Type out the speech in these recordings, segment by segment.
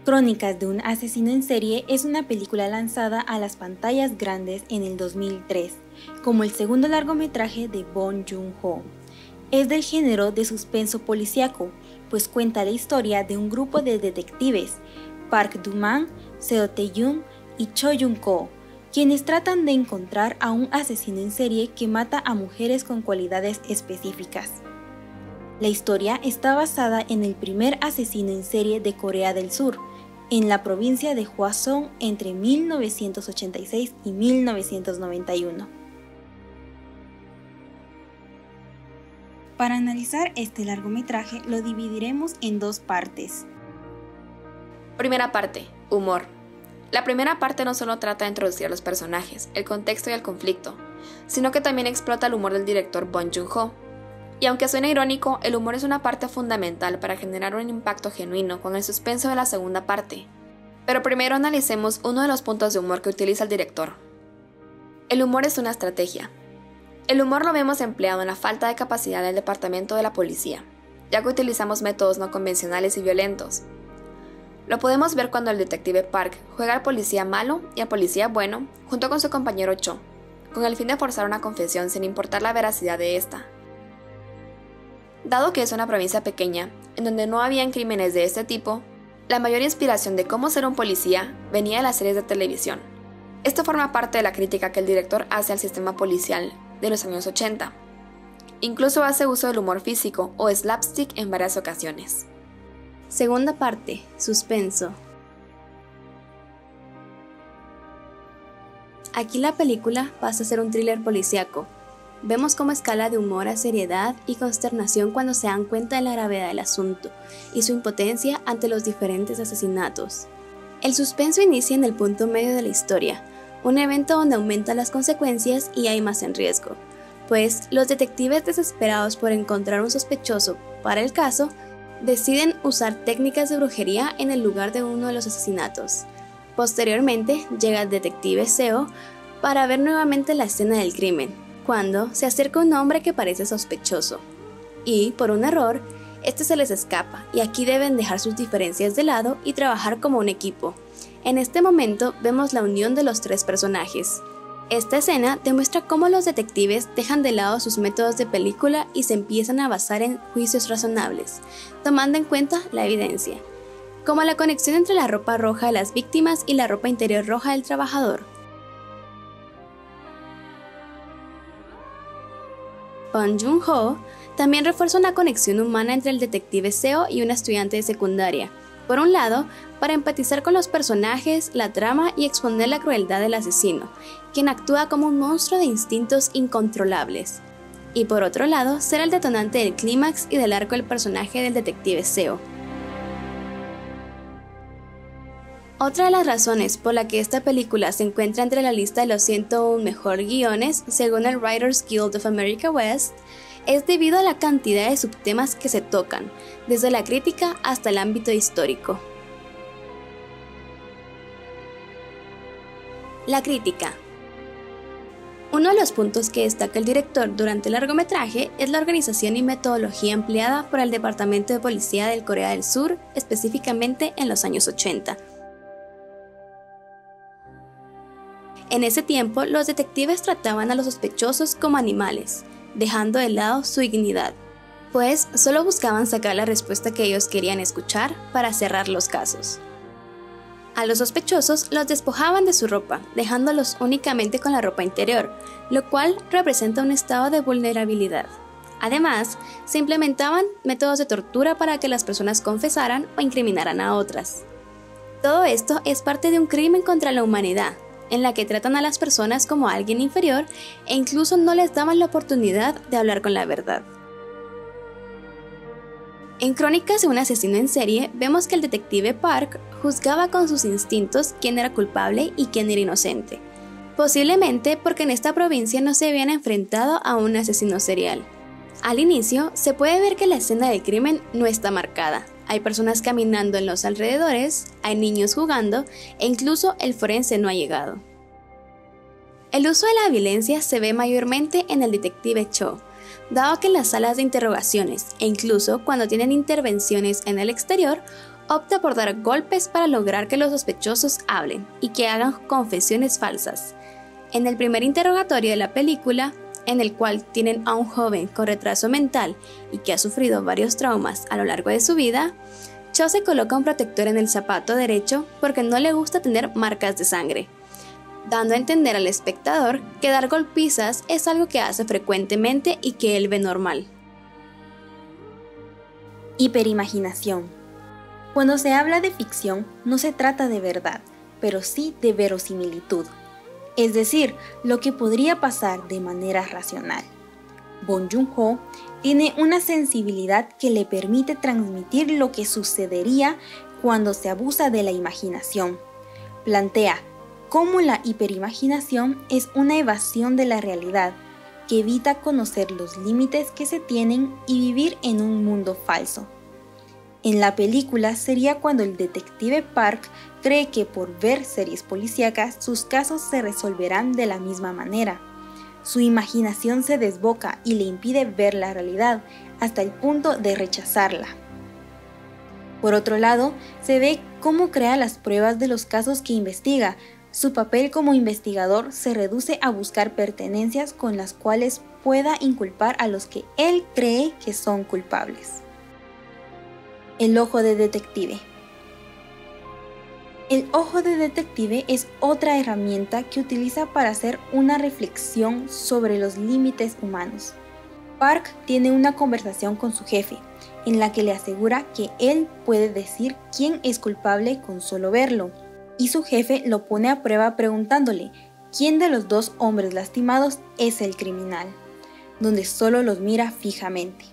Crónicas de un asesino en serie es una película lanzada a las pantallas grandes en el 2003, como el segundo largometraje de Bong Joon-ho. Es del género de suspenso policíaco, pues cuenta la historia de un grupo de detectives, Park Do-man, Seo Tae-yoon y Cho Yun-ko, quienes tratan de encontrar a un asesino en serie que mata a mujeres con cualidades específicas. La historia está basada en el primer asesino en serie de Corea del Sur, en la provincia de Hwaseong entre 1986 y 1991. Para analizar este largometraje lo dividiremos en dos partes. Primera parte, humor. La primera parte no solo trata de introducir a los personajes, el contexto y el conflicto, sino que también explota el humor del director Bong Joon-ho. Y aunque suene irónico, el humor es una parte fundamental para generar un impacto genuino con el suspenso de la segunda parte. Pero primero analicemos uno de los puntos de humor que utiliza el director. El humor es una estrategia. El humor lo vemos empleado en la falta de capacidad del departamento de la policía, ya que utilizamos métodos no convencionales y violentos. Lo podemos ver cuando el detective Park juega al policía malo y al policía bueno junto con su compañero Cho, con el fin de forzar una confesión sin importar la veracidad de esta. Dado que es una provincia pequeña, en donde no habían crímenes de este tipo, la mayor inspiración de cómo ser un policía venía de las series de televisión. Esto forma parte de la crítica que el director hace al sistema policial de los años 80. Incluso hace uso del humor físico o slapstick en varias ocasiones. Segunda parte, suspenso. Aquí la película pasa a ser un thriller policíaco. Vemos cómo escala de humor a seriedad y consternación cuando se dan cuenta de la gravedad del asunto y su impotencia ante los diferentes asesinatos. El suspenso inicia en el punto medio de la historia, un evento donde aumentan las consecuencias y hay más en riesgo, pues los detectives desesperados por encontrar un sospechoso para el caso, deciden usar técnicas de brujería en el lugar de uno de los asesinatos. Posteriormente llega el detective Seo para ver nuevamente la escena del crimen, cuando se acerca un hombre que parece sospechoso, y, por un error, este se les escapa, y aquí deben dejar sus diferencias de lado y trabajar como un equipo. En este momento vemos la unión de los tres personajes. Esta escena demuestra cómo los detectives dejan de lado sus métodos de película y se empiezan a basar en juicios razonables, tomando en cuenta la evidencia, como la conexión entre la ropa roja de las víctimas y la ropa interior roja del trabajador. Bong Joon-ho también refuerza una conexión humana entre el detective Seo y una estudiante de secundaria. Por un lado, para empatizar con los personajes, la trama y exponer la crueldad del asesino, quien actúa como un monstruo de instintos incontrolables. Y por otro lado, ser el detonante del clímax y del arco del personaje del detective Seo. Otra de las razones por la que esta película se encuentra entre la lista de los 101 mejor guiones, según el Writers Guild of America West, es debido a la cantidad de subtemas que se tocan, desde la crítica hasta el ámbito histórico. La crítica. Uno de los puntos que destaca el director durante el largometraje es la organización y metodología empleada por el Departamento de Policía del Corea del Sur, específicamente en los años 80. En ese tiempo, los detectives trataban a los sospechosos como animales, dejando de lado su dignidad, pues solo buscaban sacar la respuesta que ellos querían escuchar para cerrar los casos. A los sospechosos los despojaban de su ropa, dejándolos únicamente con la ropa interior, lo cual representa un estado de vulnerabilidad. Además, se implementaban métodos de tortura para que las personas confesaran o incriminaran a otras. Todo esto es parte de un crimen contra la humanidad, en la que tratan a las personas como a alguien inferior e incluso no les daban la oportunidad de hablar con la verdad. En Crónicas de un asesino en serie, vemos que el detective Park juzgaba con sus instintos quién era culpable y quién era inocente, posiblemente porque en esta provincia no se habían enfrentado a un asesino serial. Al inicio, se puede ver que la escena del crimen no está marcada. Hay personas caminando en los alrededores, hay niños jugando e incluso el forense no ha llegado. El uso de la violencia se ve mayormente en el detective Cho, dado que en las salas de interrogaciones e incluso cuando tienen intervenciones en el exterior, opta por dar golpes para lograr que los sospechosos hablen y que hagan confesiones falsas. En el primer interrogatorio de la película, en el cual tienen a un joven con retraso mental y que ha sufrido varios traumas a lo largo de su vida, Cho se coloca un protector en el zapato derecho porque no le gusta tener marcas de sangre, dando a entender al espectador que dar golpizas es algo que hace frecuentemente y que él ve normal. Hiperimaginación. Cuando se habla de ficción, no se trata de verdad, pero sí de verosimilitud. Es decir, lo que podría pasar de manera racional. Bong Joon-ho tiene una sensibilidad que le permite transmitir lo que sucedería cuando se abusa de la imaginación. Plantea cómo la hiperimaginación es una evasión de la realidad, que evita conocer los límites que se tienen y vivir en un mundo falso. En la película sería cuando el detective Park cree que por ver series policíacas sus casos se resolverán de la misma manera. Su imaginación se desboca y le impide ver la realidad hasta el punto de rechazarla. Por otro lado, se ve cómo crea las pruebas de los casos que investiga. Su papel como investigador se reduce a buscar pertenencias con las cuales pueda inculpar a los que él cree que son culpables. El ojo de detective. El ojo de detective es otra herramienta que utiliza para hacer una reflexión sobre los límites humanos. Park tiene una conversación con su jefe, en la que le asegura que él puede decir quién es culpable con solo verlo, y su jefe lo pone a prueba preguntándole quién de los dos hombres lastimados es el criminal, donde solo los mira fijamente.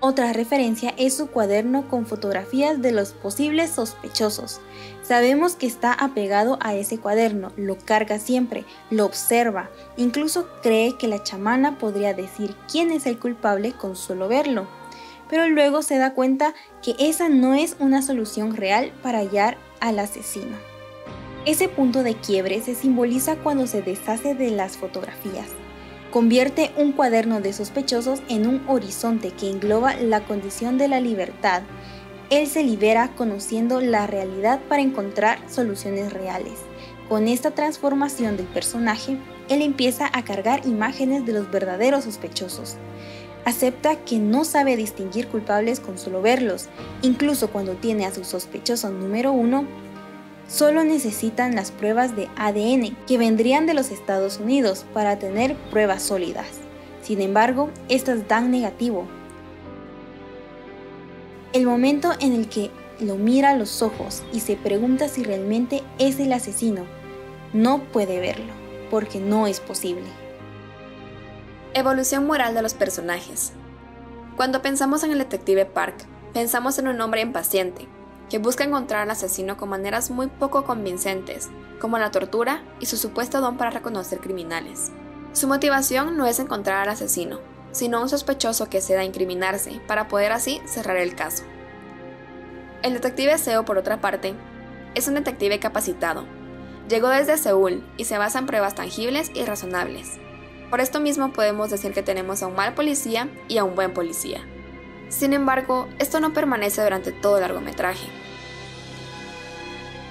Otra referencia es su cuaderno con fotografías de los posibles sospechosos. Sabemos que está apegado a ese cuaderno, lo carga siempre, lo observa, incluso cree que la chamana podría decir quién es el culpable con solo verlo. Pero luego se da cuenta que esa no es una solución real para hallar al asesino. Ese punto de quiebre se simboliza cuando se deshace de las fotografías. Convierte un cuaderno de sospechosos en un horizonte que engloba la condición de la libertad. Él se libera conociendo la realidad para encontrar soluciones reales. Con esta transformación del personaje, él empieza a cargar imágenes de los verdaderos sospechosos. Acepta que no sabe distinguir culpables con solo verlos, incluso cuando tiene a su sospechoso número 1. Solo necesitan las pruebas de ADN que vendrían de los Estados Unidos para tener pruebas sólidas. Sin embargo, estas dan negativo. El momento en el que lo mira a los ojos y se pregunta si realmente es el asesino, no puede verlo, porque no es posible. Evolución moral de los personajes. Cuando pensamos en el detective Park, pensamos en un hombre impaciente, que busca encontrar al asesino con maneras muy poco convincentes, como la tortura y su supuesto don para reconocer criminales. Su motivación no es encontrar al asesino, sino un sospechoso que ceda a incriminarse para poder así cerrar el caso. El detective Seo, por otra parte, es un detective capacitado. Llegó desde Seúl y se basa en pruebas tangibles y razonables. Por esto mismo podemos decir que tenemos a un mal policía y a un buen policía. Sin embargo, esto no permanece durante todo el largometraje.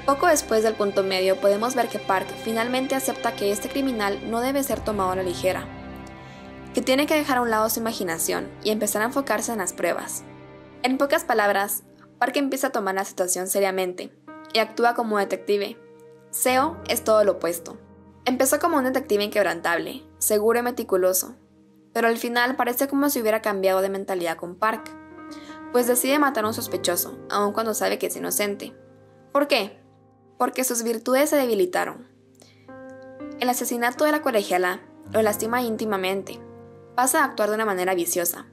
Poco después del punto medio podemos ver que Park finalmente acepta que este criminal no debe ser tomado a la ligera, que tiene que dejar a un lado su imaginación y empezar a enfocarse en las pruebas. En pocas palabras, Park empieza a tomar la situación seriamente y actúa como detective. Seo es todo lo opuesto. Empezó como un detective inquebrantable, seguro y meticuloso, pero al final parece como si hubiera cambiado de mentalidad con Park, pues decide matar a un sospechoso, aun cuando sabe que es inocente. ¿Por qué? Porque sus virtudes se debilitaron. El asesinato de la colegiala lo lastima íntimamente, pasa a actuar de una manera viciosa,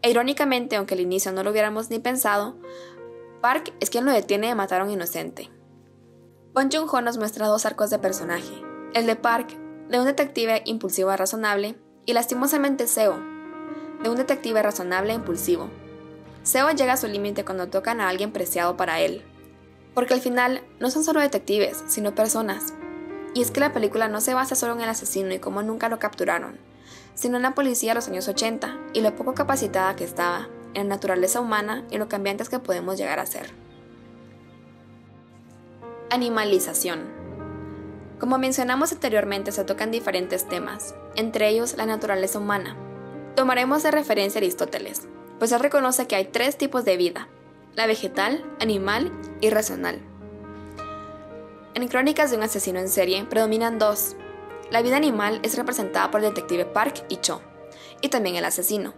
e irónicamente, aunque al inicio no lo hubiéramos ni pensado, Park es quien lo detiene de matar a un inocente. Bong Joon-ho nos muestra dos arcos de personaje, el de Park, de un detective impulsivo a razonable, y lastimosamente Seo, de un detective razonable e impulsivo. Seo llega a su límite cuando tocan a alguien preciado para él, porque al final no son solo detectives, sino personas. Y es que la película no se basa solo en el asesino y cómo nunca lo capturaron, sino en la policía de los años 80 y lo poco capacitada que estaba, en la naturaleza humana y lo cambiantes que podemos llegar a ser. Animalización. Como mencionamos anteriormente, se tocan diferentes temas, entre ellos la naturaleza humana. Tomaremos de referencia a Aristóteles, pues él reconoce que hay 3 tipos de vida: la vegetal, animal y racional. En Crónicas de un asesino en serie predominan 2. La vida animal es representada por el detective Park y Cho, y también el asesino,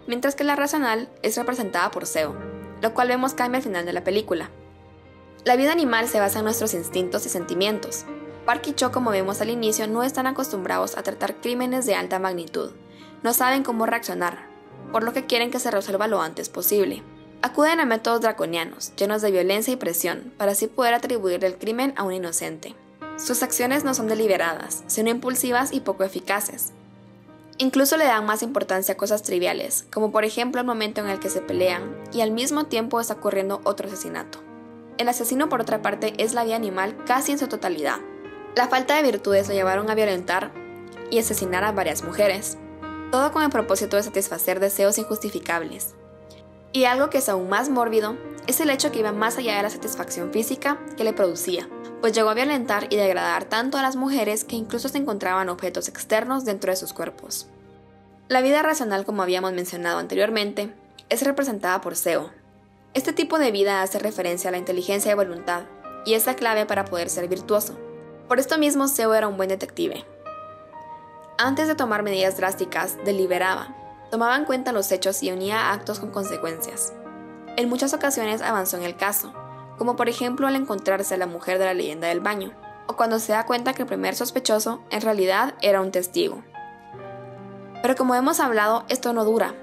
mientras que la racional es representada por Seo, lo cual vemos cambia al final de la película. La vida animal se basa en nuestros instintos y sentimientos. Park y Cho, como vemos al inicio, no están acostumbrados a tratar crímenes de alta magnitud. No saben cómo reaccionar, por lo que quieren que se resuelva lo antes posible. Acuden a métodos draconianos, llenos de violencia y presión, para así poder atribuir el crimen a un inocente. Sus acciones no son deliberadas, sino impulsivas y poco eficaces. Incluso le dan más importancia a cosas triviales, como por ejemplo el momento en el que se pelean y al mismo tiempo está ocurriendo otro asesinato. El asesino, por otra parte, es la vida animal casi en su totalidad. La falta de virtudes lo llevaron a violentar y asesinar a varias mujeres, todo con el propósito de satisfacer deseos injustificables. Y algo que es aún más mórbido es el hecho que iba más allá de la satisfacción física que le producía, pues llegó a violentar y degradar tanto a las mujeres que incluso se encontraban objetos externos dentro de sus cuerpos. La vida racional, como habíamos mencionado anteriormente, es representada por Seo. Este tipo de vida hace referencia a la inteligencia y voluntad, y es la clave para poder ser virtuoso. Por esto mismo, Seo era un buen detective. Antes de tomar medidas drásticas, deliberaba, tomaba en cuenta los hechos y unía actos con consecuencias. En muchas ocasiones avanzó en el caso, como por ejemplo al encontrarse a la mujer de la leyenda del baño, o cuando se da cuenta que el primer sospechoso en realidad era un testigo. Pero como hemos hablado, esto no dura,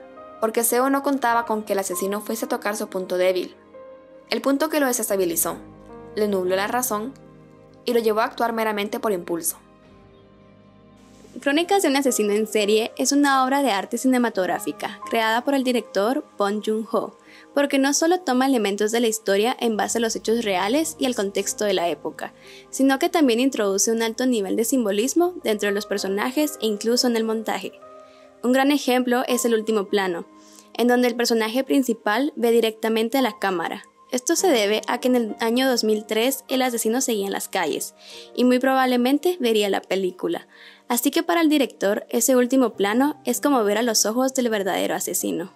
porque Seo no contaba con que el asesino fuese a tocar su punto débil, el punto que lo desestabilizó, le nubló la razón y lo llevó a actuar meramente por impulso. Crónicas de un asesino en serie es una obra de arte cinematográfica creada por el director Bong Joon-ho, porque no solo toma elementos de la historia en base a los hechos reales y al contexto de la época, sino que también introduce un alto nivel de simbolismo dentro de los personajes e incluso en el montaje. Un gran ejemplo es el último plano, en donde el personaje principal ve directamente a la cámara. Esto se debe a que en el año 2003 el asesino seguía en las calles, y muy probablemente vería la película. Así que para el director, ese último plano es como ver a los ojos del verdadero asesino.